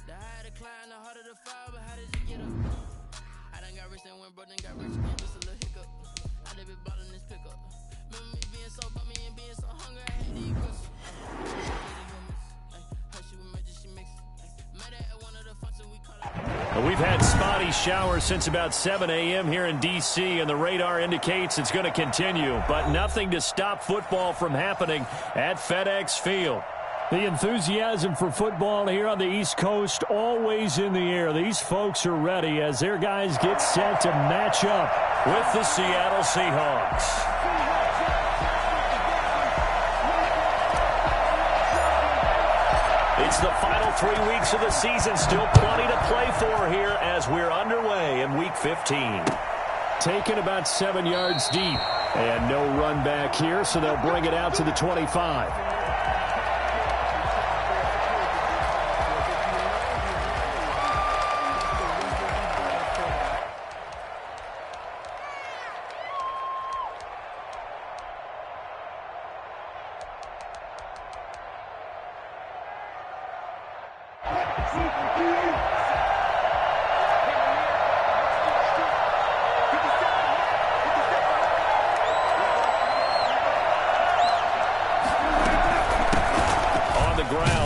The higher the climb, the harder the fall, but how did you get up? I done got rich and went broke, then got rich again, just a little hiccup. I done been ballin' this pickup. Remember me being so bummy and being so hungry, I had to eat pussy. We've had spotty showers since about 7 a.m. here in D.C., and the radar indicates it's going to continue, but nothing to stop football from happening at FedEx Field. The enthusiasm for football here on the East Coast always in the air. These folks are ready as their guys get set to match up with the Seattle Seahawks. It's the final 3 weeks of the season. Still plenty to play for here as we're underway in Week 15. Taken about 7 yards deep. And no run back here, so they'll bring it out to the 25.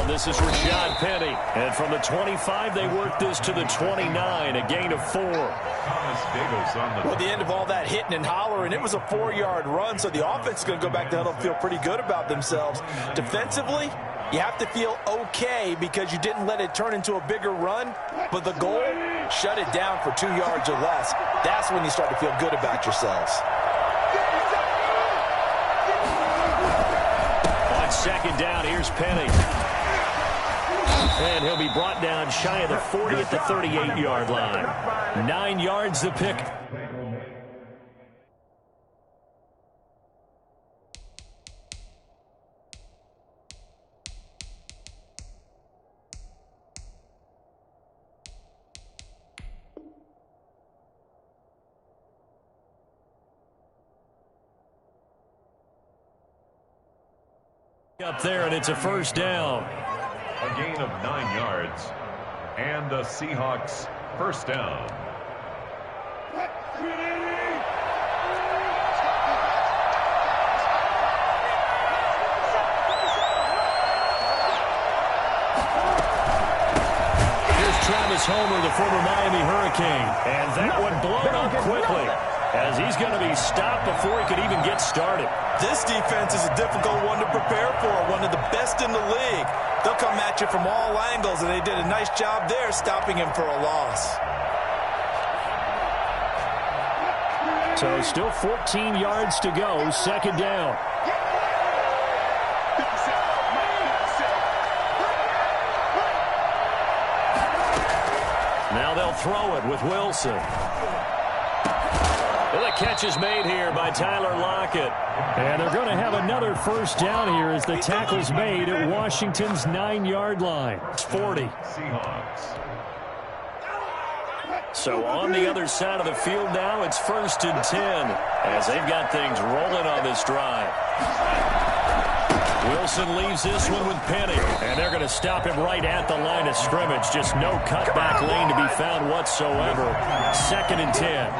This is Rashad Penny. And from the 25, they work this to the 29, a gain of 4. Well, the end of all that hitting and hollering, it was a 4-yard run, so the offense is going to go back to huddle and feel pretty good about themselves. Defensively, you have to feel okay because you didn't let it turn into a bigger run, but the goal, shut it down for 2 yards or less. That's when you start to feel good about yourselves. On second down, here's Penny. And he'll be brought down shy of the 40 at the 38-yard line. 9 yards the pick. Up there, and it's a first down. A gain of 9 yards, and the Seahawks first down. Here's Travis Homer, the former Miami Hurricane, and that one blown up quickly as he's going to be stopped before he could even get started. This defense is a difficult one to prepare for, one of the best in the league. They'll come at you from all angles, and they did a nice job there stopping him for a loss. So still 14 yards to go, second down. Now they'll throw it with Wilson. Well, the catch is made here by Tyler Lockett. And they're going to have another first down here as the tackle's made at Washington's 9-yard line. It's 40. So on the other side of the field now, it's 1st and 10 as they've got things rolling on this drive. Wilson leaves this one with Penny, and they're going to stop him right at the line of scrimmage. Just no cutback lane to be found whatsoever. 2nd and 10.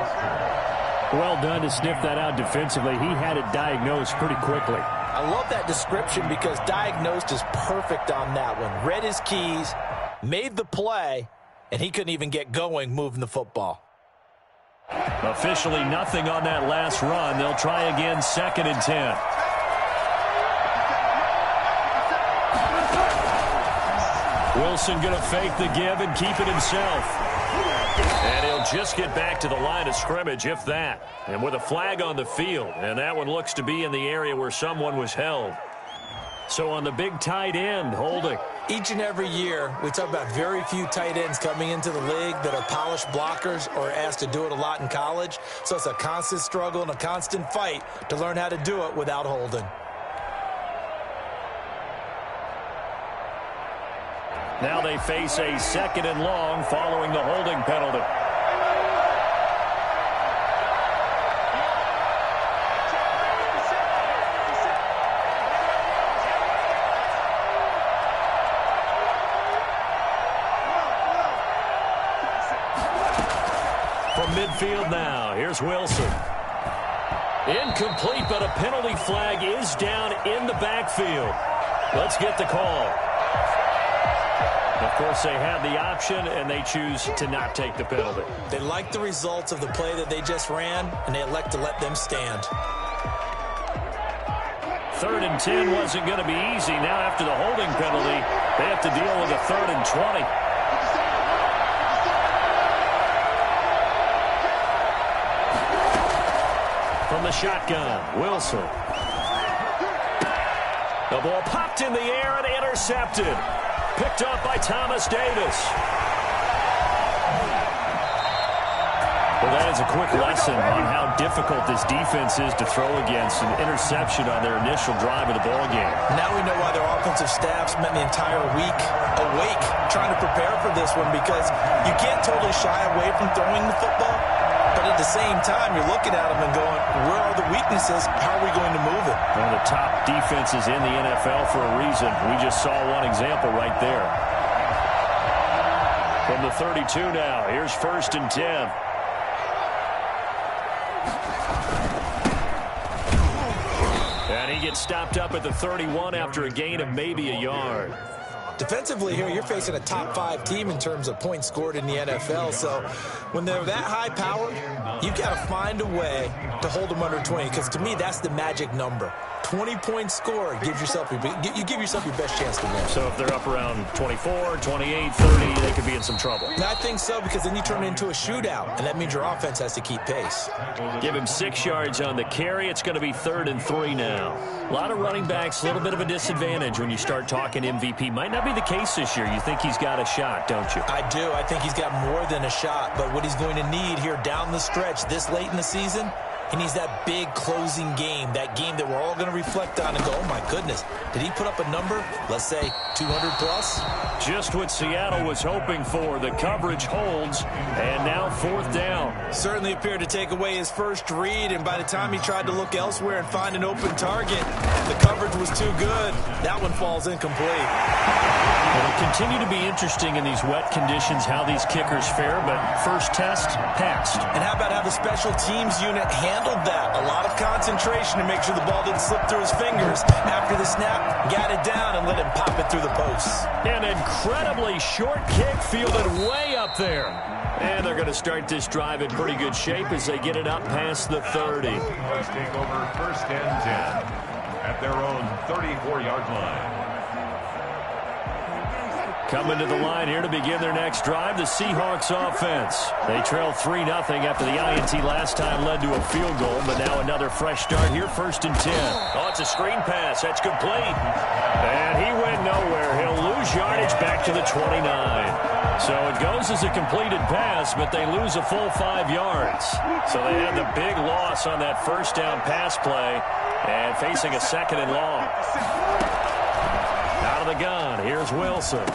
Well done to sniff that out defensively. He had it diagnosed pretty quickly. I love that description because diagnosed is perfect on that one. Read his keys, made the play, and he couldn't even get going moving the football. Officially nothing on that last run. They'll try again 2nd and 10. Wilson going to fake the give and keep it himself. And he'll just get back to the line of scrimmage, if that. And with a flag on the field, and that one looks to be in the area where someone was held. So on the big tight end, holding. Each and every year, we talk about very few tight ends coming into the league that are polished blockers or asked to do it a lot in college. So it's a constant struggle and a constant fight to learn how to do it without holding. Now they face a 2nd and long following the holding penalty. from midfield now. Here's Wilson. Incomplete, but a penalty flag is down in the backfield. Let's get the call. Of course, they have the option, and they choose to not take the penalty. They like the results of the play that they just ran, and they elect to let them stand. 3rd and 10 wasn't going to be easy. Now, after the holding penalty, they have to deal with a 3rd and 20. From the shotgun, Wilson. The ball popped in the air and intercepted. Picked up by Thomas Davis. Well, that is a quick lesson on how difficult this defense is to throw against. An interception on their initial drive of the ball game. Now we know why their offensive staff spent the entire week awake trying to prepare for this one, because you can't totally shy away from throwing the football. But at the same time, you're looking at them and going, where are the weaknesses? How are we going to move it? One of the top defenses in the NFL for a reason. We just saw one example right there. From the 32 now, here's 1st and 10. And he gets stopped up at the 31 after a gain of maybe a yard. Defensively here, you're facing a top 5 team in terms of points scored in the NFL. So when they're that high powered, you've got to find a way to hold them under 20, because to me, that's the magic number. 20 points scored gives yourself you give yourself your best chance to win. So if they're up around 24, 28, 30, they could be in some trouble. And I think so, because then you turn it into a shootout, and that means your offense has to keep pace. Give him 6 yards on the carry. It's going to be 3rd and 3 now. A lot of running backs, a little bit of a disadvantage when you start talking MVP. Might not be the case this year. You think he's got a shot, don't you? I do. I think he's got more than a shot, but what he's going to need here down the stretch this late in the season, he needs that big closing game, that game that we're all going to reflect on and go, oh, my goodness, did he put up a number, let's say, 200-plus? Just what Seattle was hoping for. The coverage holds, and now 4th down. Certainly appeared to take away his first read, and by the time he tried to look elsewhere and find an open target, the coverage was too good. That one falls incomplete. It'll continue to be interesting in these wet conditions how these kickers fare, but first test, passed. And how about how the special teams unit handled that? A lot of concentration to make sure the ball didn't slip through his fingers. After the snap, got it down and let him pop it through the posts. An incredibly short kick fielded way up there. And they're going to start this drive in pretty good shape as they get it up past the 30. Let's take over 1st and 10 at their own 34-yard line. Coming to the line here to begin their next drive, the Seahawks offense. They trail 3-0 after the INT last time led to a field goal, but now another fresh start here, 1st and 10. Oh, it's a screen pass. That's complete. And he went nowhere. He'll lose yardage back to the 29. So it goes as a completed pass, but they lose a full 5 yards. So they had the big loss on that 1st down pass play and facing a 2nd and long. Out of the gun, here's Wilson.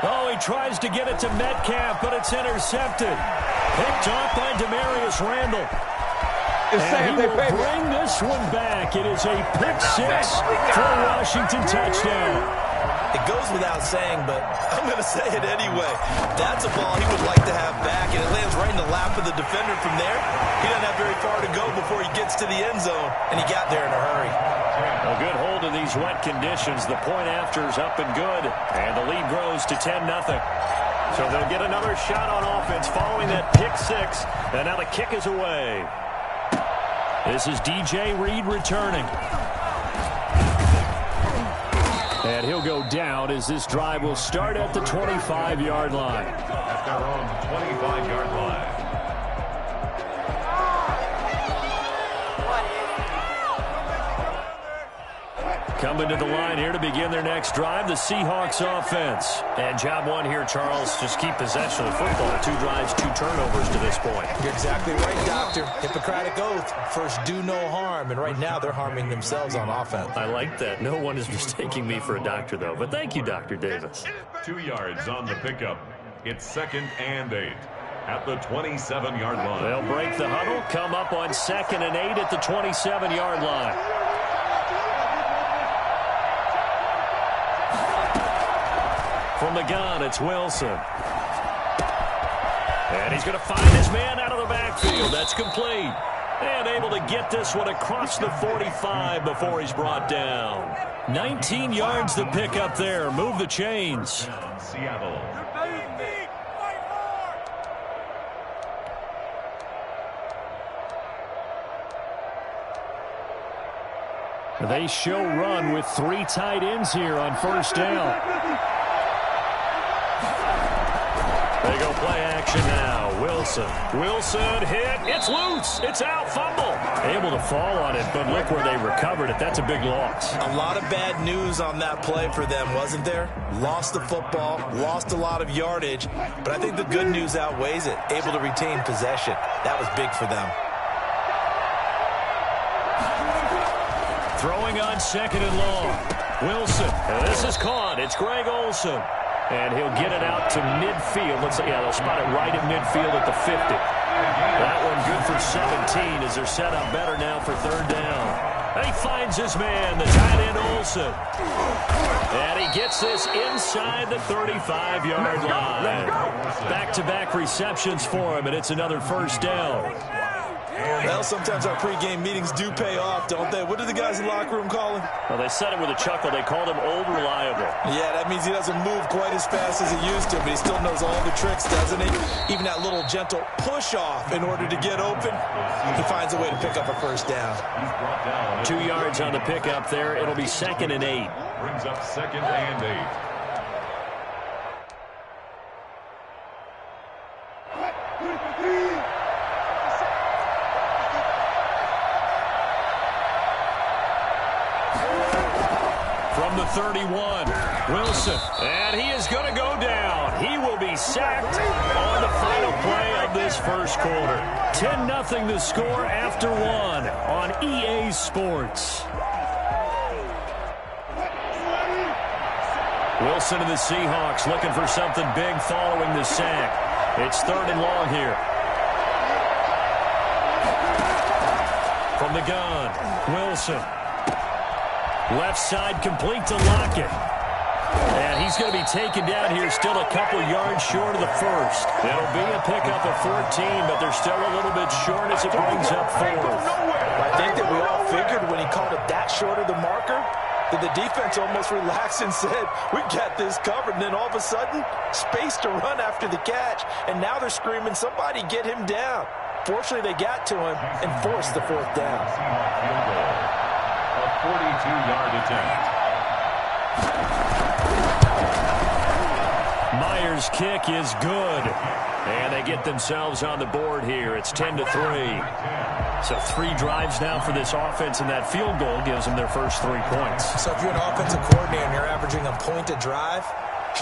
Oh, he tries to get it to Metcalf, but it's intercepted. Picked off by Demarius Randall. And he will bring this one back. It is a pick 6 for a Washington touchdown. It goes without saying, but I'm going to say it anyway. That's a ball he would like to have back, and it lands right in the lap of the defender from there. He doesn't have very far to go before he gets to the end zone, and he got there in a hurry. A good hold in these wet conditions. The point after is up and good, and the lead grows to 10-0. So they'll get another shot on offense following that pick 6, and now the kick is away. This is DJ Reed returning. And he'll go down as this drive will start at the 25-yard line. At their own 25-yard line. Coming to the line here to begin their next drive, the Seahawks offense. And job one here, Charles, just keep possession of the football. 2 drives, 2 turnovers to this point. You're exactly right, Doctor. Hippocratic oath. First, do no harm. And right now, they're harming themselves on offense. I like that. No one is mistaking me for a doctor, though. But thank you, Dr. Davis. 2 yards on the pickup. It's 2nd and 8 at the 27-yard line. They'll break the huddle, come up on 2nd and 8 at the 27-yard line. From the gun, it's Wilson. And he's going to find his man out of the backfield. That's complete. And able to get this one across the 45 before he's brought down. 19 yards to pick up there. Move the chains. Seattle. They show run with 3 tight ends here on first down. They go play action now. Wilson hit. It's loose. It's out. Fumble. Able to fall on it, but look where they recovered it. That's a big loss. A lot of bad news on that play for them, wasn't there? Lost the football, lost a lot of yardage, but I think the good news outweighs it. Able to retain possession. That was big for them. Throwing on second and long. Wilson. And this is caught. It's Greg Olsen. And he'll get it out to midfield. They'll spot it right at midfield at the 50. That one good for 17 as they're set up better now for third down. And he finds his man, the tight end Olsen. And he gets this inside the 35-yard line. Back-to-back receptions for him, and it's another first down. Well, sometimes our pregame meetings do pay off, don't they? What do the guys in the locker room call him? Well, they said it with a chuckle. They called him Old Reliable. Yeah, that means he doesn't move quite as fast as he used to, but he still knows all the tricks, doesn't he? Even that little gentle push-off in order to get open, he finds a way to pick up a first down. 2 yards on the pickup there. It'll be 2nd and 8. Brings up 2nd and 8. From the 31, Wilson, and he is going to go down. He will be sacked on the final play of this first quarter. 10-0 the score after 1 on EA Sports. Wilson and the Seahawks looking for something big following the sack. It's 3rd and long here. From the gun, Wilson. Left side complete to Lockett. And he's going to be taken down here still a couple yards short of the first. It'll be a pickup of 14, but they're still a little bit short as it brings up 4th. I think that we all figured when he called it that short of the marker that the defense almost relaxed and said, we got this covered. And then all of a sudden, space to run after the catch. And now they're screaming, somebody get him down. Fortunately, they got to him and forced the 4th down. A 42-yard attempt. Myers' kick is good. And they get themselves on the board here. It's 10-3. So 3 drives now for this offense, and that field goal gives them their first 3 points. So if you're an offensive coordinator and you're averaging a point a drive,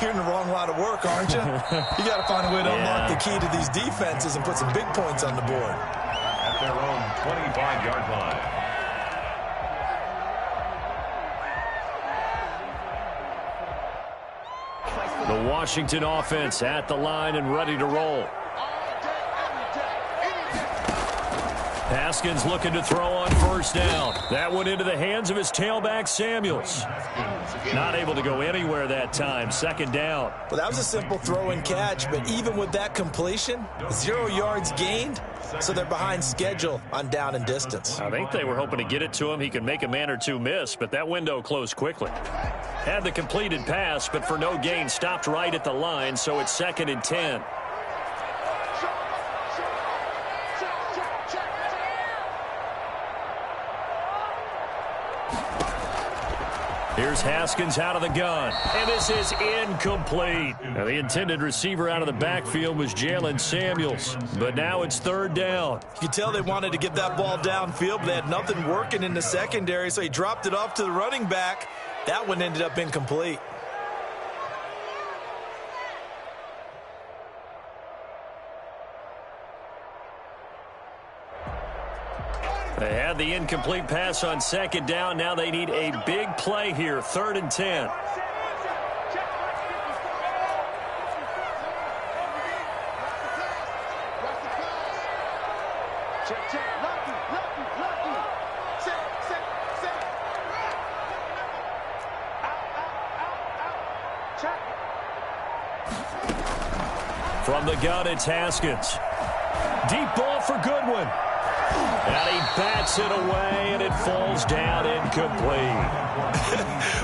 you're in the wrong line of work, aren't you? You got to find a way to unlock the key to these defenses and put some big points on the board. At their own 25-yard line. The Washington offense at the line and ready to roll. Haskins looking to throw on first down. That one into the hands of his tailback, Samuels. Not able to go anywhere that time. 2nd down. Well, that was a simple throw and catch, but even with that completion, 0 yards gained, so they're behind schedule on down and distance. I think they were hoping to get it to him. He could make a man or two miss, but that window closed quickly. Had the completed pass, but for no gain, stopped right at the line, so it's 2nd and 10. Here's Haskins out of the gun, and this is incomplete. Now, the intended receiver out of the backfield was Jalen Samuels, but now it's 3rd down. You could tell they wanted to get that ball downfield, but they had nothing working in the secondary, so he dropped it off to the running back. That one ended up incomplete. They had the incomplete pass on 2nd down. Now they need a big play here. 3rd and 10. From the gun, it's Haskins. Deep ball for Goodwin. And he bats it away, and it falls down incomplete.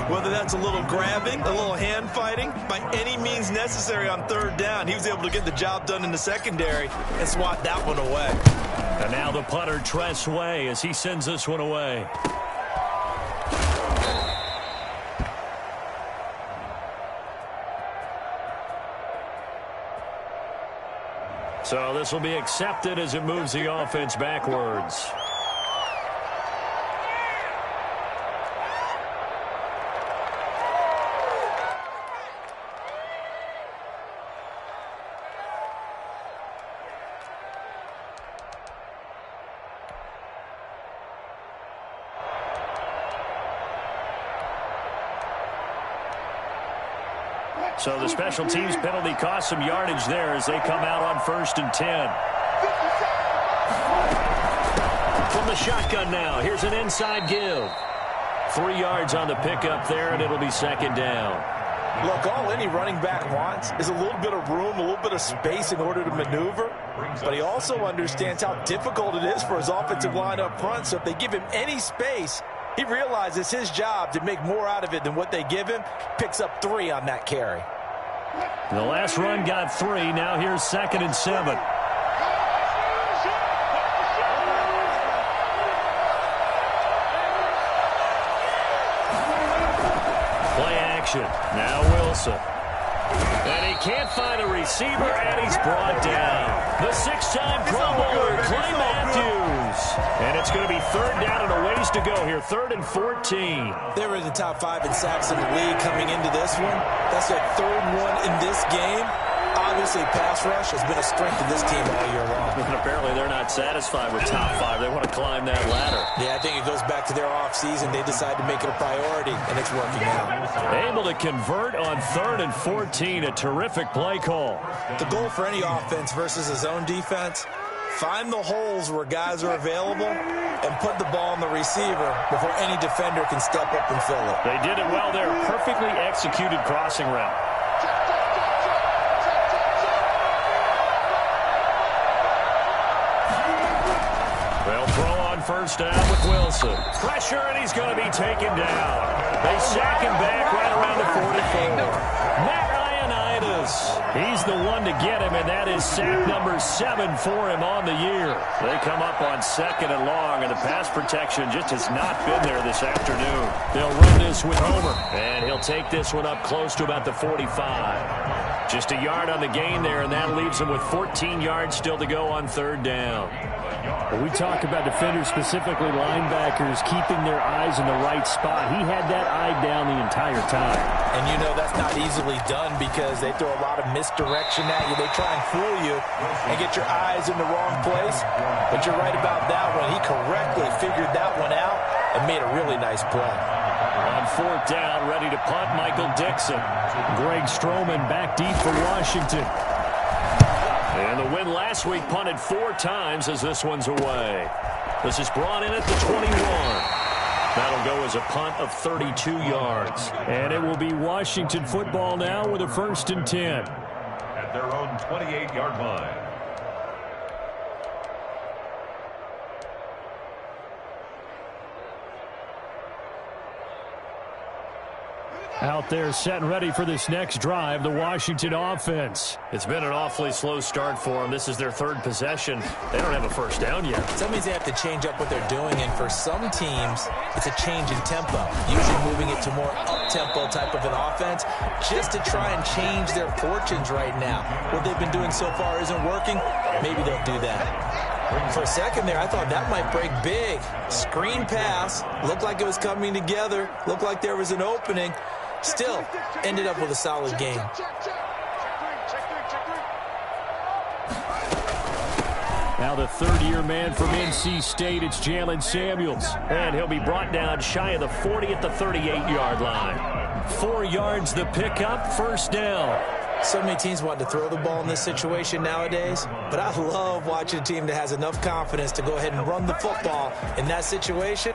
Whether that's a little grabbing, a little hand fighting, by any means necessary on third down, he was able to get the job done in the secondary and swat that one away. And now the punter, Tress Way, as he sends this one away. So this will be accepted as it moves the offense backwards. So the special teams penalty cost some yardage there as they come out on 1st and 10. From the shotgun now, here's an inside give. 3 yards on the pickup there, and it'll be 2nd down. Look, all any running back wants is a little bit of room, a little bit of space in order to maneuver. But he also understands how difficult it is for his offensive line up front. So if they give him any space, he realizes his job to make more out of it than what they give him. Picks up 3 on that carry. The last run got 3. Now here's 2nd and 7. Play action. Now Wilson. And he can't find a receiver, and he's brought down. The 6-time Pro Bowler, Clay Matthews. And it's going to be 3rd down and a ways to go here. 3rd and 14. They were in the top 5 in sacks in the league coming into this one. That's their 3rd one in this game. Obviously, pass rush has been a strength of this team all year long. And apparently they're not satisfied with top 5. They want to climb that ladder. Yeah, I think it goes back to their offseason. They decide to make it a priority, and it's working out. Able to convert on 3rd and 14. A terrific play call. The goal for any offense versus a zone defense, find the holes where guys are available and put the ball on the receiver before any defender can step up and fill it. They did it well there. Perfectly executed crossing route. They'll throw on 1st down with Wilson. Pressure, and he's going to be taken down. They sack him back right around the 44. Matt Ioannidis. He's the one to get him, and that is sack number 7 for him on the year. They come up on 2nd and long, and the pass protection just has not been there this afternoon. They'll run this with Homer, and he'll take this one up close to about the 45. Just a yard on the gain there, and that leaves him with 14 yards still to go on 3rd down. When we talk about defenders, specifically linebackers, keeping their eyes in the right spot, he had that eye down the entire time. And you know that's not easily done because they throw a lot of misdirection at you. They try and fool you and get your eyes in the wrong place. But you're right about that one. He correctly figured that one out and made a really nice play. On 4th down, ready to punt, Michael Dixon. Greg Stroman back deep for Washington. And the win last week punted 4 times as this one's away. This is brought in at the 21. That'll go as a punt of 32 yards. And it will be Washington football now with a 1st and 10. At their own 28-yard line. Out there set and ready for this next drive, the Washington offense. It's been an awfully slow start for them. This is their 3rd possession. They don't have a 1st down yet. So that means they have to change up what they're doing, and for some teams, it's a change in tempo, usually moving it to more up-tempo type of an offense, just to try and change their fortunes right now. What they've been doing so far isn't working. Maybe they'll do that. For a second there, I thought that might break big. Screen pass, looked like it was coming together, looked like there was an opening. Still, ended up with a solid game. Now the 3rd-year man from NC State, it's Jalen Samuels. And he'll be brought down shy of the 40 at the 38-yard line. 4 yards the pickup, 1st down. So many teams want to throw the ball in this situation nowadays, but I love watching a team that has enough confidence to go ahead and run the football in that situation.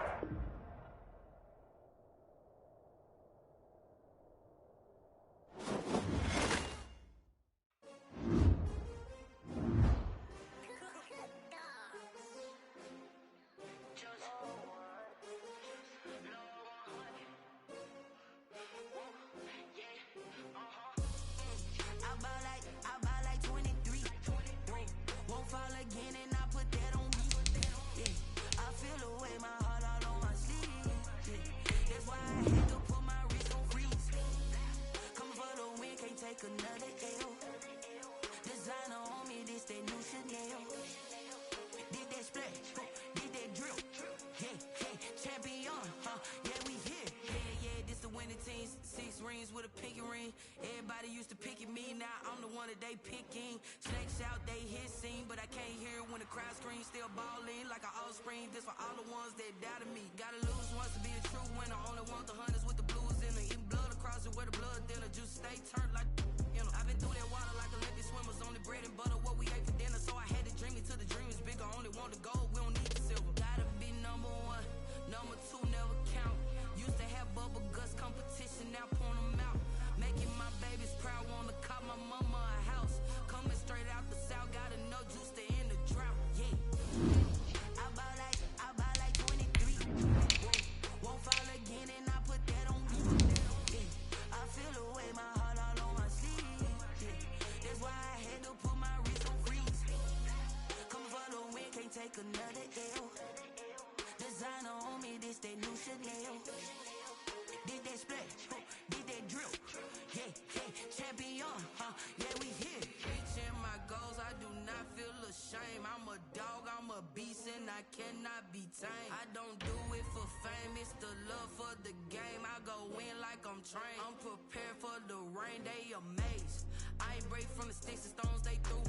another L. Designer on me, this that new Chanel. Did that splash, did that drill. Yeah, champion, yeah, we here. Yeah, this the winning team. 6 rings with a pinky ring. Everybody used to pick at me, now I'm the one that they picking. Snakes out, they hit scene, but I can't hear it when the crowd screams. Still balling like an offspring. This for all the ones that doubted me. Gotta lose once to be a true winner. Only want the hunters with the blues in it. Eating blood across it where the blood thinner. Just stay turned like, you know. I've been through that water like Olympic swimmers. Only bread and butter, what we ate for dinner. So I had to dream it till the dream is bigger. Only want the gold, we don't need the silver. Gotta be number 1, number 2 never count. Used to have bubble guts competition, now point them out. Making my babies proud, wanna cop my mama a house. Coming straight out the south, gotta know juice to end the drought. Yeah, I buy like 23. Won't fall again, and I put that on me. Yeah, I feel the way, my heart all on my sleeve. Yeah, that's why I had to put my wrist on freeze. Coming for the win, can't take another L. Designer on me, this that new Chanel. Did that splash, did that drill. Yeah, champion, yeah, we here. Reaching my goals, I do not feel ashamed. I'm a dog, I'm a beast, and I cannot be tamed. I don't do it for fame, it's the love for the game. I go in like I'm trained. I'm prepared for the rain, they amazed. I ain't break from the sticks and stones they threw.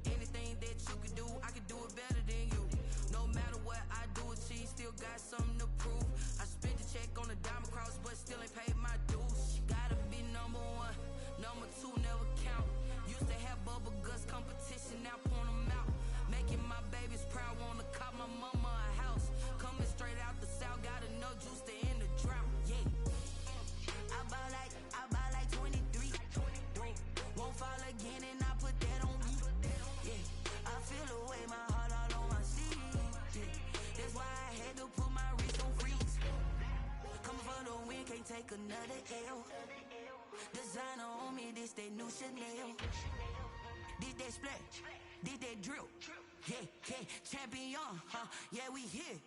Anything that you can do, I can do it better than you. No matter what I do, achieve, still got something to prove. I spent the check on the diamond cross, but still ain't paid my dues. Gotta be number 1, number 2 never count. Used to have bubble guts competition, now point them out. Making my babies proud, wanna cop my mama a house. Coming straight out the south, gotta know juice to end the drought. Yeah, I buy like 23. Won't fall again, and I put that on me. Yeah, I feel the way, my heart all on my sleeve. Yeah, that's why I had to put my wrist on freeze. Coming for the win, can't take another L. Designer on me, this that new Chanel. Did that splash, did that drill. Yeah, champion, yeah, we here.